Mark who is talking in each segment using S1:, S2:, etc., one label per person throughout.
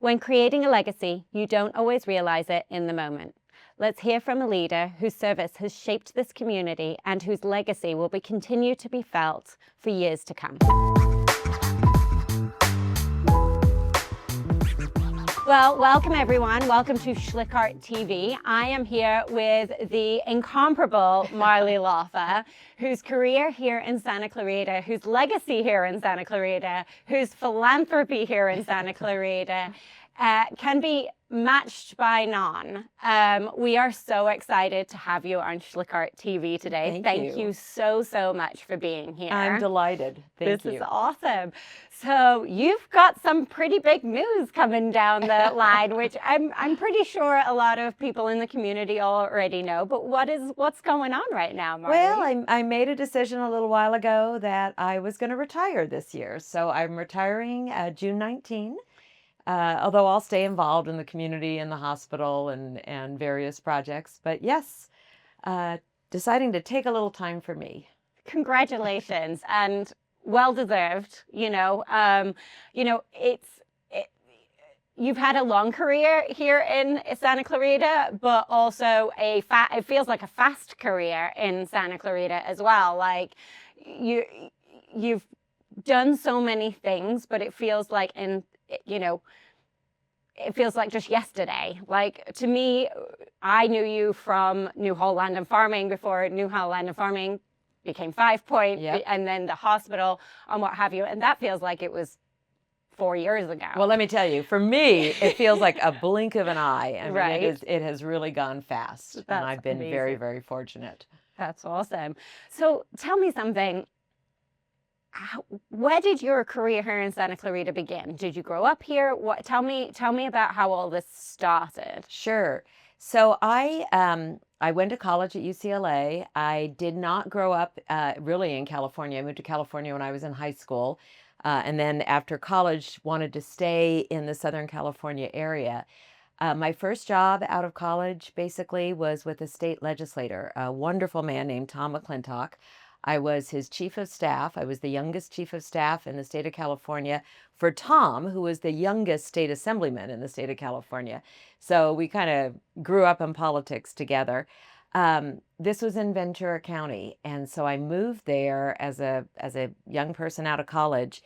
S1: When creating a legacy, you don't always realize it in the moment. Let's hear from a leader whose service has shaped this community and whose legacy will continue to be felt for years to come. Well, welcome everyone. Welcome to SchlickArtTV. I am here with the incomparable Marlee Laufer, whose career here in Santa Clarita, whose legacy here in Santa Clarita, whose philanthropy here in Santa Clarita can be matched by none. We are so excited to have you on SchlickArtTV today. Thank you so much for being here.
S2: I'm delighted. Thank you.
S1: This is awesome. So you've got some pretty big news coming down the line, which I'm pretty sure a lot of people in the community already know. But what's going on right now, Marlee?
S2: Well, I made a decision a little while ago that I was going to retire this year. So I'm retiring June 19. Although I'll stay involved in the community and the hospital and various projects. But yes, deciding to take a little time for me.
S1: Congratulations, and well deserved. You've had a long career here in Santa Clarita, but also it feels like a fast career in Santa Clarita as well. Like you've done so many things, but it feels like it feels like just yesterday. Like, to me, I knew you from Newhall Land and Farming before Newhall Land and Farming became 5 Point,
S2: Yep.
S1: And then the hospital and what have you. And that feels like it was 4 years ago.
S2: Well, let me tell you, for me, it feels like a blink of an eye. I mean,
S1: Right.
S2: it has really gone fast.
S1: That's
S2: and I've been
S1: amazing.
S2: very, very fortunate.
S1: That's awesome. So tell me something. Where did your career here in Santa Clarita begin? Did you grow up here? Tell me about how all this started.
S2: Sure. So I went to college at UCLA. I did not grow up really in California. I moved to California when I was in high school. And then after college, wanted to stay in the Southern California area. My first job out of college basically was with a state legislator, a wonderful man named Tom McClintock. I was his chief of staff. I was the youngest chief of staff in the state of California for Tom, who was the youngest state assemblyman in the state of California. So we kind of grew up in politics together. This was in Ventura County. And so I moved there as a young person out of college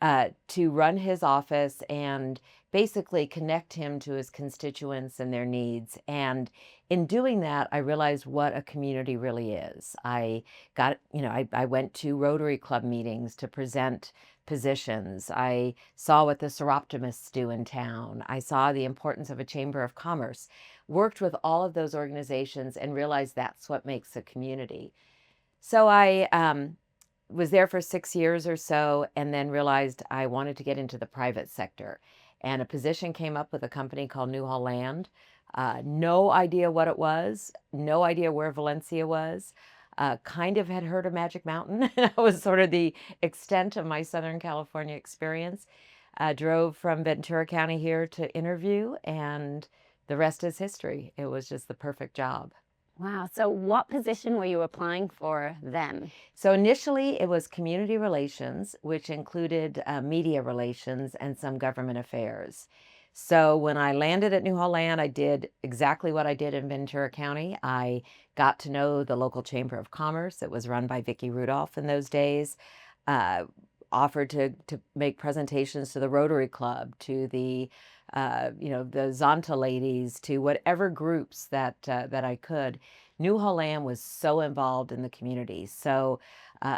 S2: to run his office and basically connect him to his constituents and their needs. And in doing that, I realized what a community really is. I went to Rotary Club meetings to present positions. I saw what the Seroptimists do in town. I saw the importance of a Chamber of Commerce, worked with all of those organizations and realized that's what makes a community. So I was there for 6 years or so and then realized I wanted to get into the private sector. And a position came up with a company called Newhall Land. No idea what it was, no idea where Valencia was. Kind of had heard of Magic Mountain. That was sort of the extent of my Southern California experience. Drove from Ventura County here to interview, and the rest is history. It was just the perfect job.
S1: Wow. So what position were you applying for then?
S2: So initially it was community relations, which included media relations and some government affairs. So when I landed at Newhall Land, I did exactly what I did in Ventura County. I got to know the local Chamber of Commerce. It was run by Vicki Rudolph in those days. Offered to make presentations to the Rotary Club, to the the Zonta ladies, to whatever groups that I could. Newhall Land was so involved in the community. So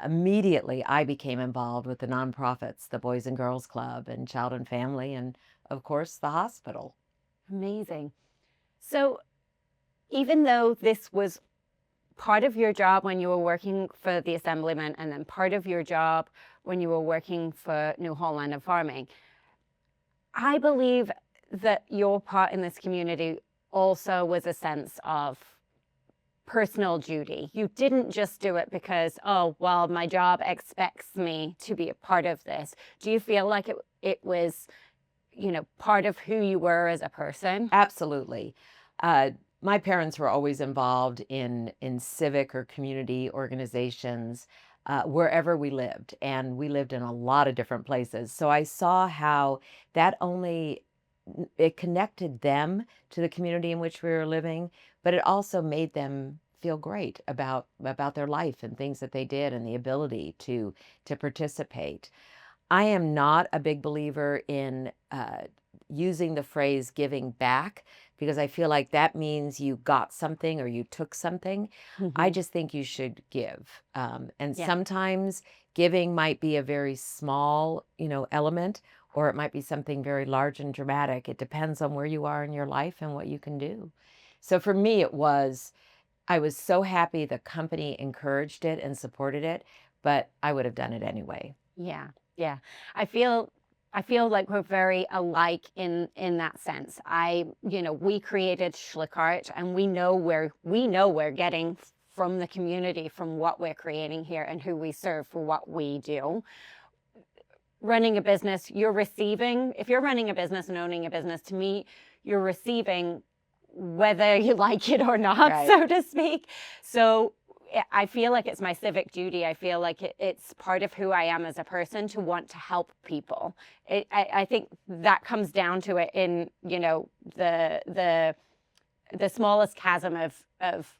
S2: immediately I became involved with the nonprofits, the Boys and Girls Club and Child and Family, and of course the hospital.
S1: Amazing. So even though this was part of your job when you were working for the Assemblyman and then part of your job when you were working for Newhall Land and Farming, I believe that your part in this community also was a sense of personal duty. You didn't just do it because, oh, well, my job expects me to be a part of this. Do you feel like it was, part of who you were as a person?
S2: Absolutely. My parents were always involved in civic or community organizations wherever we lived, and we lived in a lot of different places. So I saw how that only it connected them to the community in which we were living, but it also made them feel great about their life and things that they did and the ability to participate. I am not a big believer in using the phrase giving back, because I feel like that means you got something or you took something. I just think you should give. And
S1: Yeah.
S2: sometimes giving might be a very small, element, or it might be something very large and dramatic. It depends on where you are in your life and what you can do. So for me, I was so happy the company encouraged it and supported it, but I would have done it anyway.
S1: Yeah. Yeah. I feel like we're very alike in that sense. We created SchlickArt, and we know we're getting from the community, from what we're creating here and who we serve for what we do. Running a business, if you're running a business and owning a business, to me, you're receiving whether you like it or not,
S2: Right.
S1: so to speak. So I feel like it's my civic duty. I feel like it's part of who I am as a person to want to help people. I think that comes down to it in, the smallest chasm of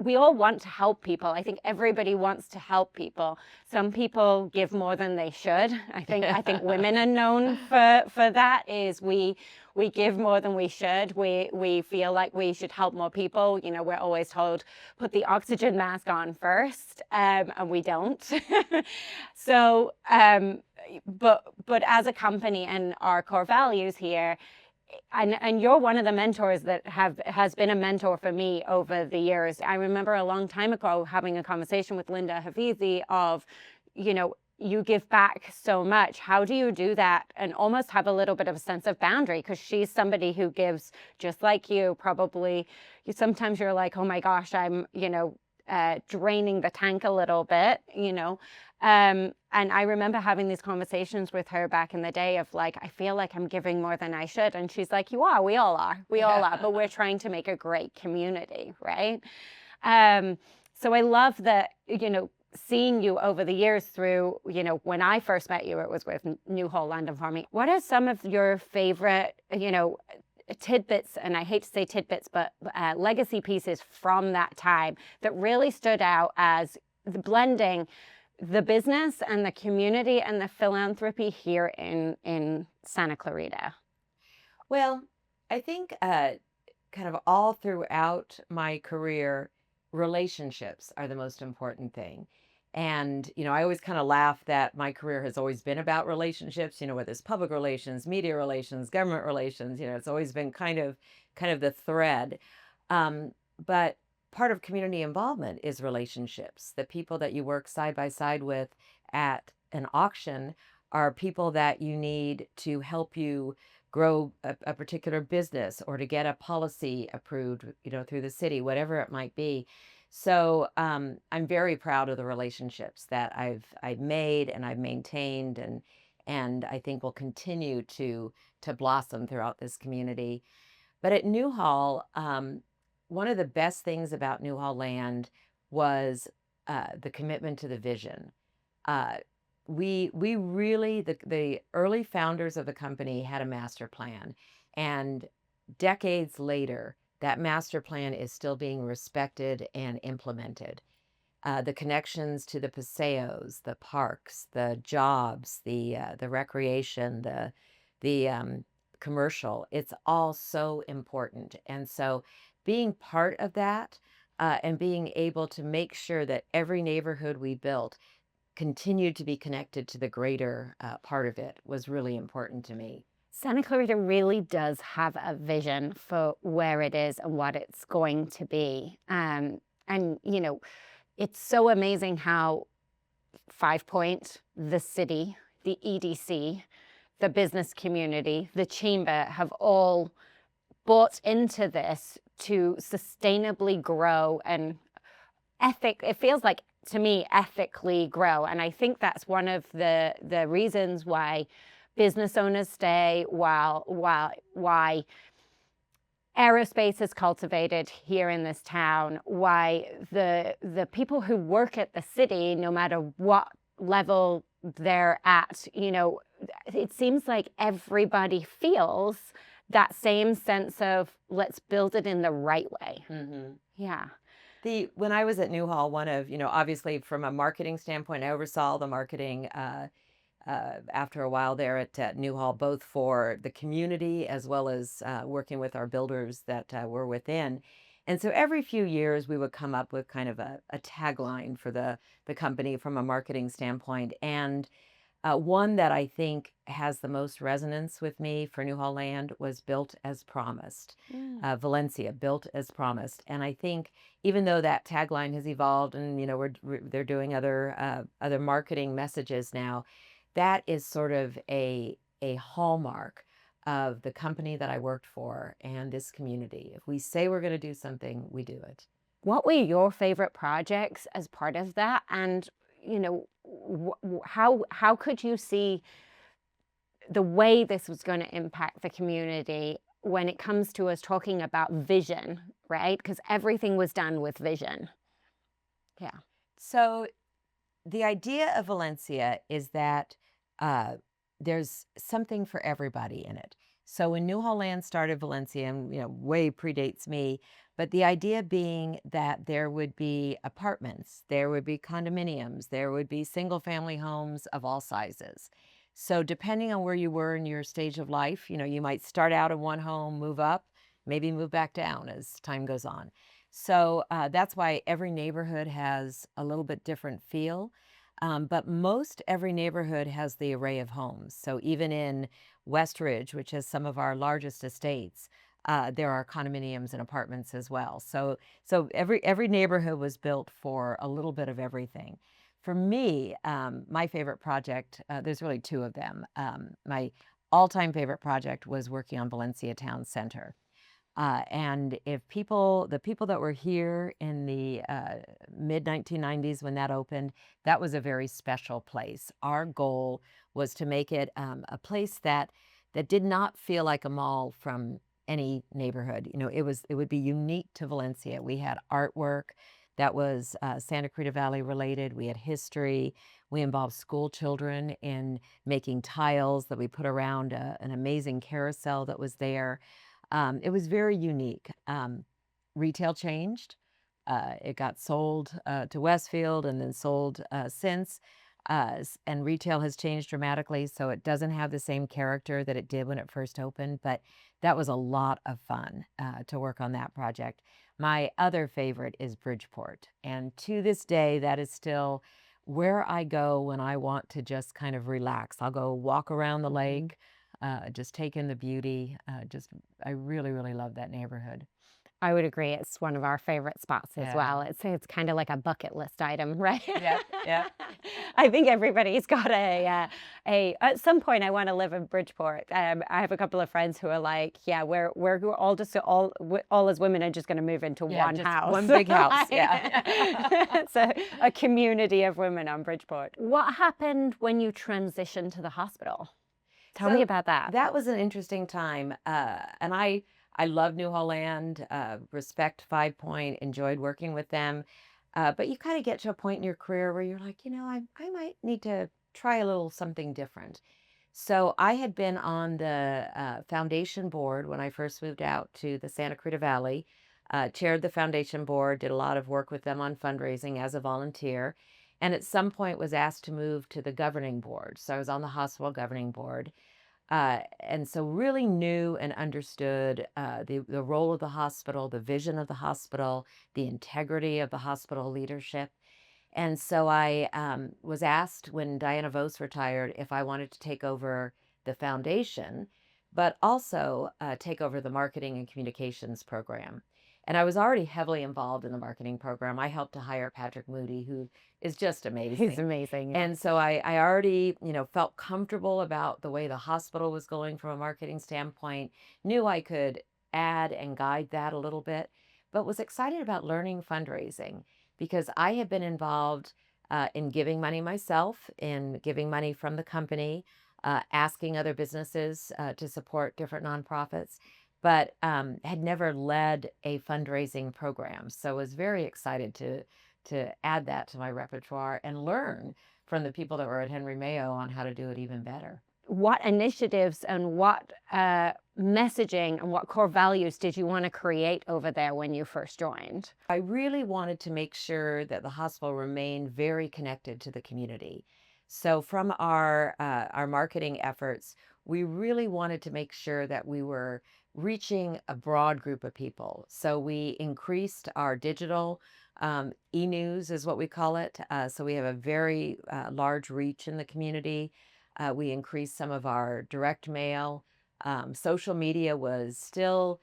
S1: we all want to help people. I think everybody wants to help people. Some people give more than they should. I think women are known for that. Is we give more than we should. We feel like we should help more people. We're always told put the oxygen mask on first, and we don't. So, but as a company and our core values here. And you're one of the mentors that has been a mentor for me over the years. I remember a long time ago having a conversation with Linda Hafizi of, you give back so much. How do you do that and almost have a little bit of a sense of boundary? Because she's somebody who gives just like you. Probably, sometimes you're like, oh my gosh, I'm draining the tank a little bit, And I remember having these conversations with her back in the day of like, I feel like I'm giving more than I should. And she's like, you are, we all are, but we're trying to make a great community, right? So I love that, seeing you over the years through, when I first met you, it was with Newhall Land and Farming. What are some of your favorite, tidbits, and I hate to say tidbits, but legacy pieces from that time that really stood out as the blending the business and the community and the philanthropy here in Santa Clarita?
S2: Well, I think kind of all throughout my career, relationships are the most important thing. And, I always kind of laugh that my career has always been about relationships, whether it's public relations, media relations, government relations, it's always been kind of the thread. But part of community involvement is relationships. The people that you work side by side with at an auction are people that you need to help you grow a particular business or to get a policy approved, through the city, whatever it might be. So I'm very proud of the relationships that I've made and I've maintained, and I think will continue to blossom throughout this community. But at Newhall, one of the best things about Newhall Land was the commitment to the vision. We really, the early founders of the company had a master plan, and decades later, that master plan is still being respected and implemented. The connections to the paseos, the parks, the jobs, the recreation, the commercial, it's all so important. And so being part of that and being able to make sure that every neighborhood we built continued to be connected to the greater part of it was really important to me.
S1: Santa Clarita really does have a vision for where it is and what it's going to be. And, it's so amazing how 5 Point, the city, the EDC, the business community, the chamber have all bought into this to sustainably grow and it feels like to me ethically grow. And I think that's one of the reasons why business owners stay, why aerospace is cultivated here in this town, why the people who work at the city, no matter what level they're at, it seems like everybody feels that same sense of let's build it in the right way.
S2: Mm-hmm.
S1: Yeah.
S2: When I was at Newhall, one of, obviously from a marketing standpoint, I oversaw the marketing after a while there at Newhall, both for the community as well as working with our builders that were within. And so every few years we would come up with kind of a tagline for the company from a marketing standpoint. And one that I think has the most resonance with me for Newhall Land was Built as Promised. Valencia, Built as Promised. And I think even though that tagline has evolved and, they're doing other marketing messages now, that is sort of a hallmark of the company that I worked for and this community. If we say we're going to do something, we do it.
S1: What were your favorite projects as part of that? And, how could you see the way this was going to impact the community when it comes to us talking about vision, right? Because everything was done with vision. Yeah.
S2: So the idea of Valencia is that there's something for everybody in it. So when Newhall Land started Valencia, and way predates me, but the idea being that there would be apartments, there would be condominiums, there would be single family homes of all sizes. So depending on where you were in your stage of life, you might start out in one home, move up, maybe move back down as time goes on. So that's why every neighborhood has a little bit different feel. But most every neighborhood has the array of homes. So even in West Ridge, which is some of our largest estates, there are condominiums and apartments as well. So every neighborhood was built for a little bit of everything. For me, my favorite project, there's really two of them. My all-time favorite project was working on Valencia Town Center. And the people that were here in the mid-1990s when that opened, that was a very special place. Our goal was to make it a place that did not feel like a mall from any neighborhood. It would be unique to Valencia. We had artwork that was Santa Clarita Valley related. We had history. We involved school children in making tiles that we put around an amazing carousel that was there. It was very unique. Retail changed. It got sold to Westfield and then sold since. And retail has changed dramatically, so it doesn't have the same character that it did when it first opened. But that was a lot of fun to work on that project. My other favorite is Bridgeport. And to this day, that is still where I go when I want to just kind of relax. I'll go walk around the lake. Just take in the beauty. I really, really love that neighborhood.
S1: I would agree. It's one of our favorite spots as well. It's kind of like a bucket list item, right?
S2: Yeah.
S1: I think everybody's got at some point I want to live in Bridgeport. I have a couple of friends who are like, yeah, we're all as women are just going to move into one house.
S2: One big house, yeah.
S1: It's a community of women on Bridgeport. What happened when you transitioned to the hospital? Tell me about that.
S2: That was an interesting time. And I love Newhall Land, respect 5 Point, enjoyed working with them. But you kind of get to a point in your career where you're like, I might need to try a little something different. So I had been on the foundation board when I first moved out to the Santa Clarita Valley, chaired the foundation board, did a lot of work with them on fundraising as a volunteer. And at some point was asked to move to the governing board. So I was on the hospital governing board. And so really knew and understood the role of the hospital, the vision of the hospital, the integrity of the hospital leadership. And so I was asked when Diana Vos retired if I wanted to take over the foundation, but also take over the marketing and communications program. And I was already heavily involved in the marketing program. I helped to hire Patrick Moody, who is just amazing.
S1: He's amazing.
S2: And so I already, felt comfortable about the way the hospital was going from a marketing standpoint, knew I could add and guide that a little bit, but was excited about learning fundraising because I had been involved in giving money myself, in giving money from the company, asking other businesses to support different nonprofits, but had never led a fundraising program. So I was very excited to add that to my repertoire and learn from the people that were at Henry Mayo on how to do it even better.
S1: What initiatives and what messaging and what core values did you want to create over there when you first joined?
S2: I really wanted to make sure that the hospital remained very connected to the community. So from our marketing efforts, we really wanted to make sure that we were reaching a broad group of people. So we increased our digital e-news is what we call it. So we have a very large reach in the community. We increased some of our direct mail. Social media was still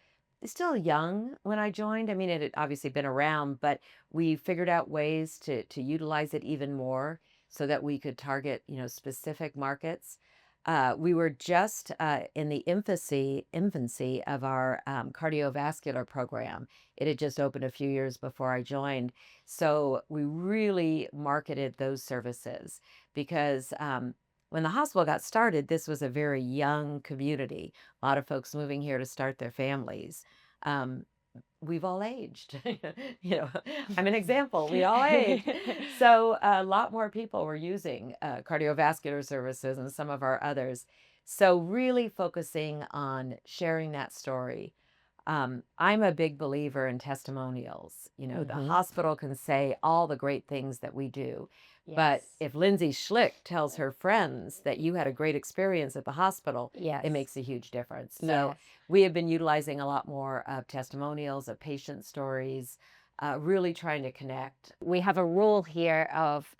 S2: young when I joined. I mean, it had obviously been around, but we figured out ways to utilize it even more so that we could target, specific markets. We were just in the infancy of our cardiovascular program. It had just opened a few years before I joined. So we really marketed those services because when the hospital got started, this was a very young community. A lot of folks moving here to start their families. We've all aged. I'm an example. We all aged. So a lot more people were using cardiovascular services and some of our others. So really focusing on sharing that story. I'm a big believer in testimonials. The hospital can say all the great things that we do. But if Lindsay Schlick tells her friends that you had a great experience at the hospital, it makes a huge difference. So we have been utilizing a lot more of testimonials, of patient stories, really trying to connect.
S1: We have a rule here of,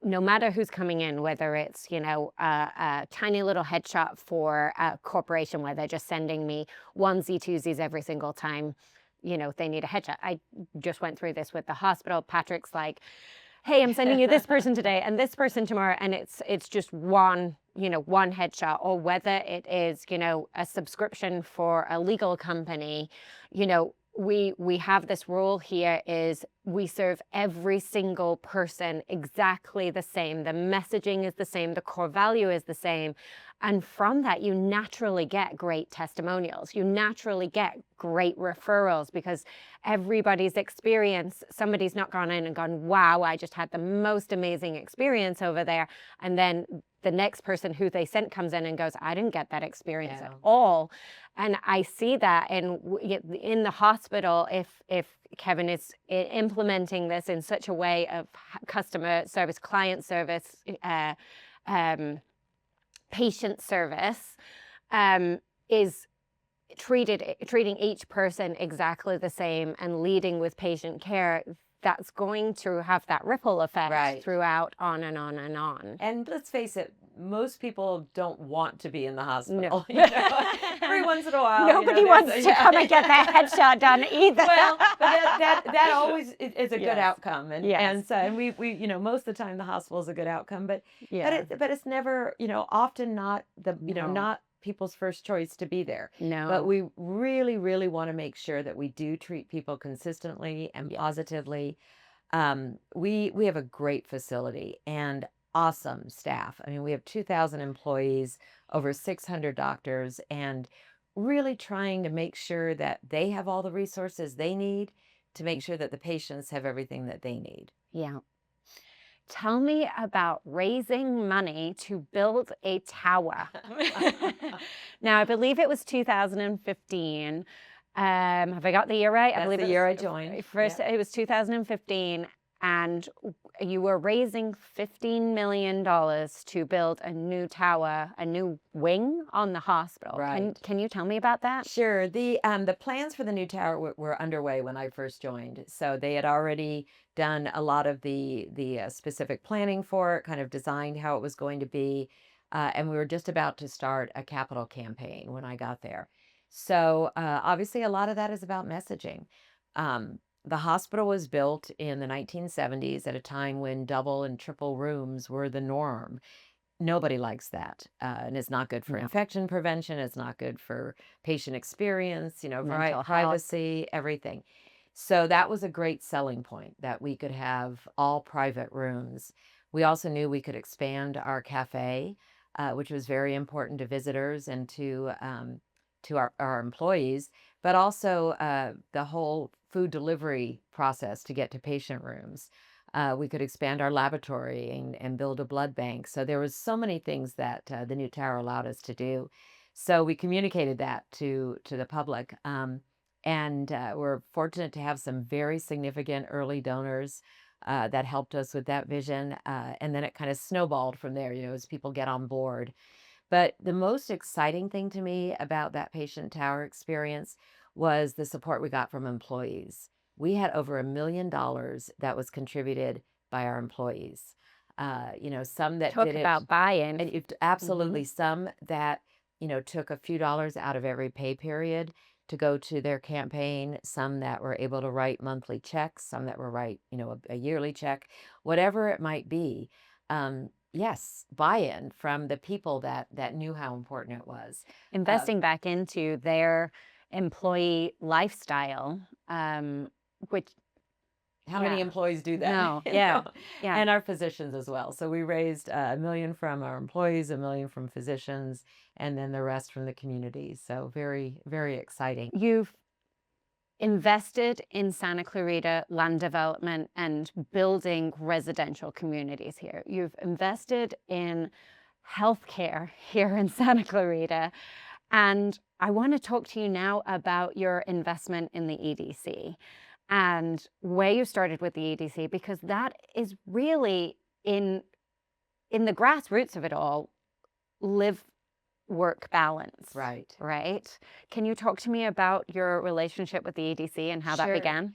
S1: no matter who's coming in, whether it's, a tiny little headshot for a corporation where they're just sending me onesie, twosies every single time, they need a headshot. I just went through this with the hospital. Patrick's like, hey, I'm sending you this person today and this person tomorrow. And it's just one headshot, or whether it is, a subscription for a legal company, we have this rule here is we serve every single person exactly the same. The messaging is the same. The core value is the same. And from that, you naturally get great testimonials. You naturally get great referrals because everybody's experience, somebody's not gone in and gone, wow, I just had the most amazing experience over there. And then the next person who they sent comes in and goes, I didn't get that experience at all. And I see that in the hospital, if Kevin is implementing this in such a way of customer service, client service, patient service, is treating each person exactly the same and leading with patient care, that's going to have that ripple effect throughout, on and on and on.
S2: And let's face it, most people don't want to be in the hospital.
S1: No.
S2: Every once in a while,
S1: nobody wants to come and get their headshot done either.
S2: Well, but that always is a good outcome, and we most of the time the hospital is a good outcome, but it's never often not the not people's first choice to be there.
S1: No.
S2: But we really, really want to make sure that we do treat people consistently and positively. We have a great facility and awesome staff. I mean, we have 2,000 employees, over 600 doctors, and really trying to make sure that they have all the resources they need to make sure that the patients have everything that they need.
S1: Yeah. Tell me about raising money to build a tower. Now, I believe it was 2015. Have I got the year right?
S2: That's
S1: I believe
S2: the year I joined.
S1: It was 2015, and you were raising $15 million to build a new tower, a new wing on the hospital.
S2: Right.
S1: Can you tell me about that?
S2: Sure. The plans for the new tower were underway when I first joined. So they had already done a lot of the specific planning for it, kind of designed how it was going to be. And we were just about to start a capital campaign when I got there. So obviously a lot of that is about messaging. The hospital was built in the 1970s at a time when double and triple rooms were the norm. Nobody likes that. And it's not good for infection prevention. It's not good for patient experience, privacy, everything. So that was a great selling point, that we could have all private rooms. We also knew we could expand our cafe, which was very important to visitors and to our employees, but also the whole food delivery process to get to patient rooms. We could expand our laboratory and build a blood bank. So there was so many things that the new tower allowed us to do. So we communicated that to the public. And we're fortunate to have some very significant early donors that helped us with that vision. And then it kind of snowballed from there, as people get on board. But the most exciting thing to me about that patient tower experience was the support we got from employees. We had over $1 million that was contributed by our employees. Some that
S1: Talk
S2: did it,
S1: about buy-in.
S2: and absolutely some that, took a few dollars out of every pay period to go to their campaign, some that were able to write monthly checks, some that were write, a yearly check, whatever it might be. Yes, buy-in from the people that knew how important it was.
S1: Investing back into their employee lifestyle, which
S2: How many
S1: Yeah.
S2: employees do that?
S1: No,
S2: You
S1: yeah,
S2: know?
S1: yeah.
S2: And our physicians as well. So we raised $1 million from our employees, $1 million from physicians, and then the rest from the community. So very, very exciting.
S1: You've invested in Santa Clarita land development and building residential communities here. You've invested in healthcare here in Santa Clarita. And I want to talk to you now about your investment in the EDC and where you started with the EDC, because that is really in the grassroots of it all, live work balance.
S2: Right.
S1: Right. Can you talk to me about your relationship with the EDC and how that
S2: Sure.
S1: began?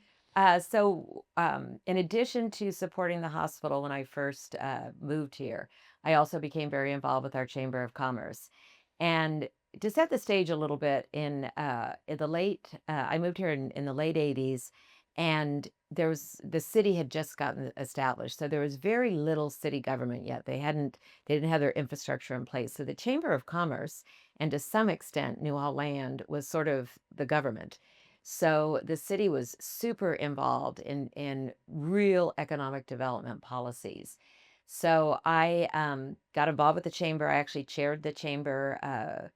S2: In addition to supporting the hospital when I first moved here, I also became very involved with our Chamber of Commerce. And to set the stage a little bit, I moved here in the late 80s, and the city had just gotten established. So there was very little city government yet. They didn't have their infrastructure in place. So the Chamber of Commerce, and to some extent, Newhall Land, was sort of the government. So the city was super involved in real economic development policies. So I got involved with the chamber. I actually chaired the chamber,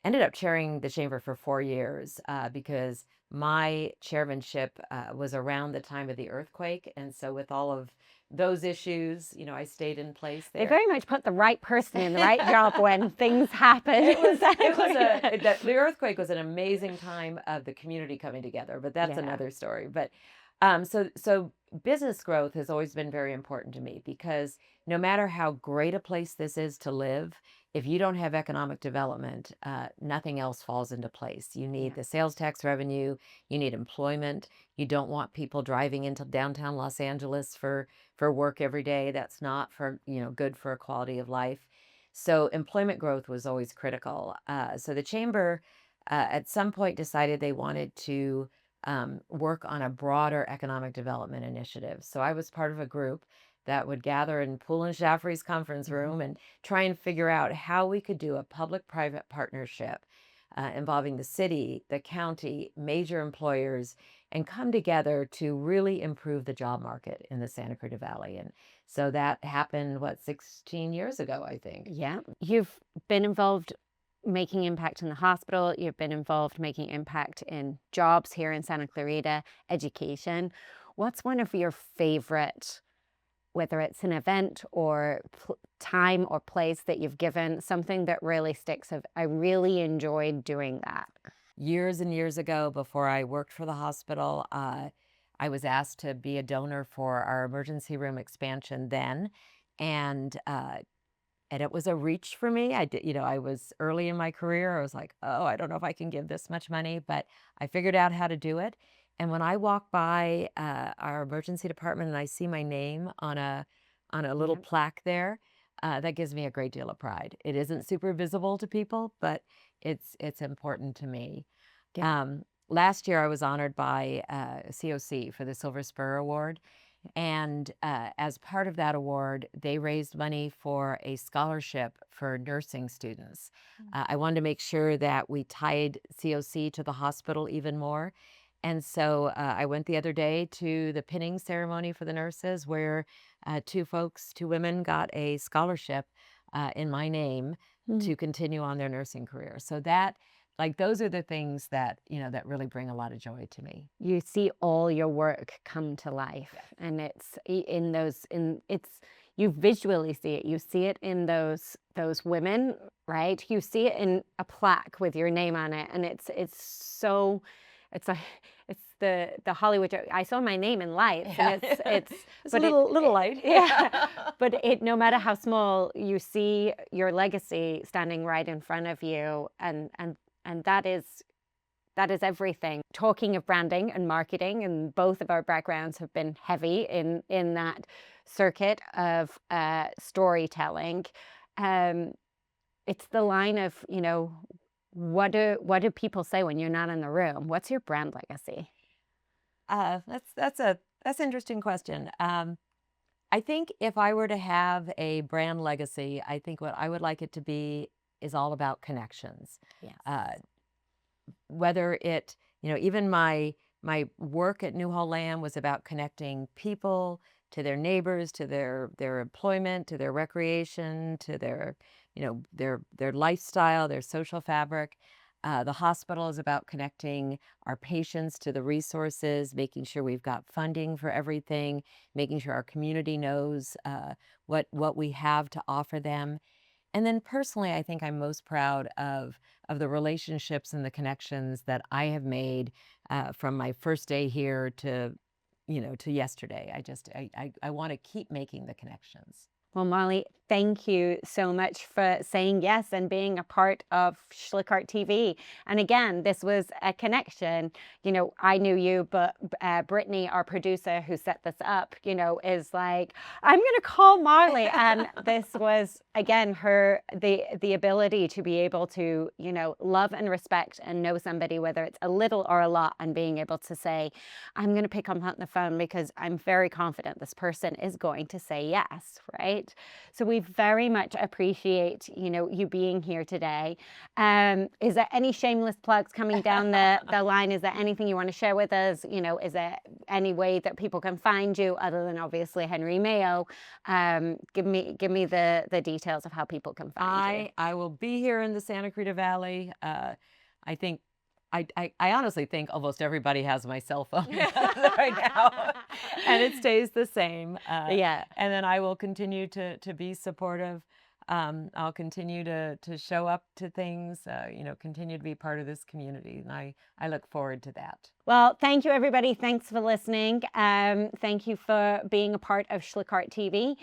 S2: ended up chairing the chamber for 4 years because my chairmanship was around the time of the earthquake. And so with all of those issues, I stayed in place
S1: They
S2: there.
S1: very much put the right person in the right job when things happen.
S2: The earthquake was an amazing time of the community coming together, but that's
S1: Yeah.
S2: another story. But so business growth has always been very important to me, because no matter how great a place this is to live, if you don't have economic development, nothing else falls into place. You need
S1: Yeah.
S2: the sales tax revenue, you need employment. You don't want people driving into downtown Los Angeles for work every day. That's not good for a quality of life. So employment growth was always critical. So the chamber at some point decided they wanted to work on a broader economic development initiative. So I was part of a group that would gather in Poole and Jaffrey's conference room and try and figure out how we could do a public-private partnership involving the city, the county, major employers, and come together to really improve the job market in the Santa Clarita Valley. And so that happened, 16 years ago, I think.
S1: Yeah. You've been involved making impact in the hospital. You've been involved making impact in jobs here in Santa Clarita, education. What's one of your favorite, whether it's an event or time or place that you've given, something that really sticks of, I really enjoyed doing that?
S2: Years and years ago, before I worked for the hospital, I was asked to be a donor for our emergency room expansion then. And it was a reach for me. I was early in my career. I was like, oh, I don't know if I can give this much money, but I figured out how to do it. And when I walk by our emergency department and I see my name on a little plaque there, that gives me a great deal of pride. It isn't super visible to people, but it's important to me.
S1: Yeah.
S2: Last year I was honored by COC for the Silver Spur Award. And as part of that award, they raised money for a scholarship for nursing students. I wanted to make sure that we tied COC to the hospital even more. And so I went the other day to the pinning ceremony for the nurses, where two women got a scholarship in my name to continue on their nursing career. So that like those are the things that, that really bring a lot of joy to me.
S1: You see all your work come to life, and it's you visually see it. You see it in those women, right? You see it in a plaque with your name on it, and it's the Hollywood. I saw my name in lights, and it's
S2: but a little light.
S1: Yeah. But no matter how small, you see your legacy standing right in front of you, and that is everything. Talking of branding and marketing, and both of our backgrounds have been heavy in that circuit of storytelling. It's the line of, what do people say when you're not in the room? What's your brand legacy?
S2: That's an interesting question. I think if I were to have a brand legacy, I think what I would like it to be is all about connections.
S1: Yes.
S2: Whether it, even my work at Newhall Land was about connecting people to their neighbors, to their employment, to their recreation, to their lifestyle, their social fabric. The hospital is about connecting our patients to the resources, making sure we've got funding for everything, making sure our community knows what we have to offer them. And then personally, I think I'm most proud of the relationships and the connections that I have made from my first day here to yesterday. I want to keep making the connections.
S1: Well, Marlee, thank you so much for saying yes and being a part of SchlickArtTV. And again, this was a connection. I knew you, but Brittany, our producer who set this up, is like, I'm going to call Marlee. And this was, again, the ability to be able to, love and respect and know somebody, whether it's a little or a lot, and being able to say, I'm going to pick up on the phone because I'm very confident this person is going to say yes, right? So we very much appreciate, you being here today. Is there any shameless plugs coming down the line? Is there anything you want to share with us? Is there any way that people can find you other than obviously Henry Mayo? Give me the details of how people can find you.
S2: I will be here in the Santa Clarita Valley. I think I honestly think almost everybody has my cell phone right now, and it stays the same.
S1: Yeah.
S2: And then I will continue to be supportive. I'll continue to show up to things, continue to be part of this community, and I look forward to that.
S1: Well, thank you, everybody. Thanks for listening. Thank you for being a part of SchlickArtTV.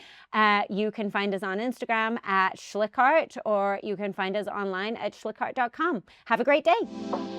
S1: You can find us on Instagram at SchlickArt, or you can find us online at schlickart.com. Have a great day.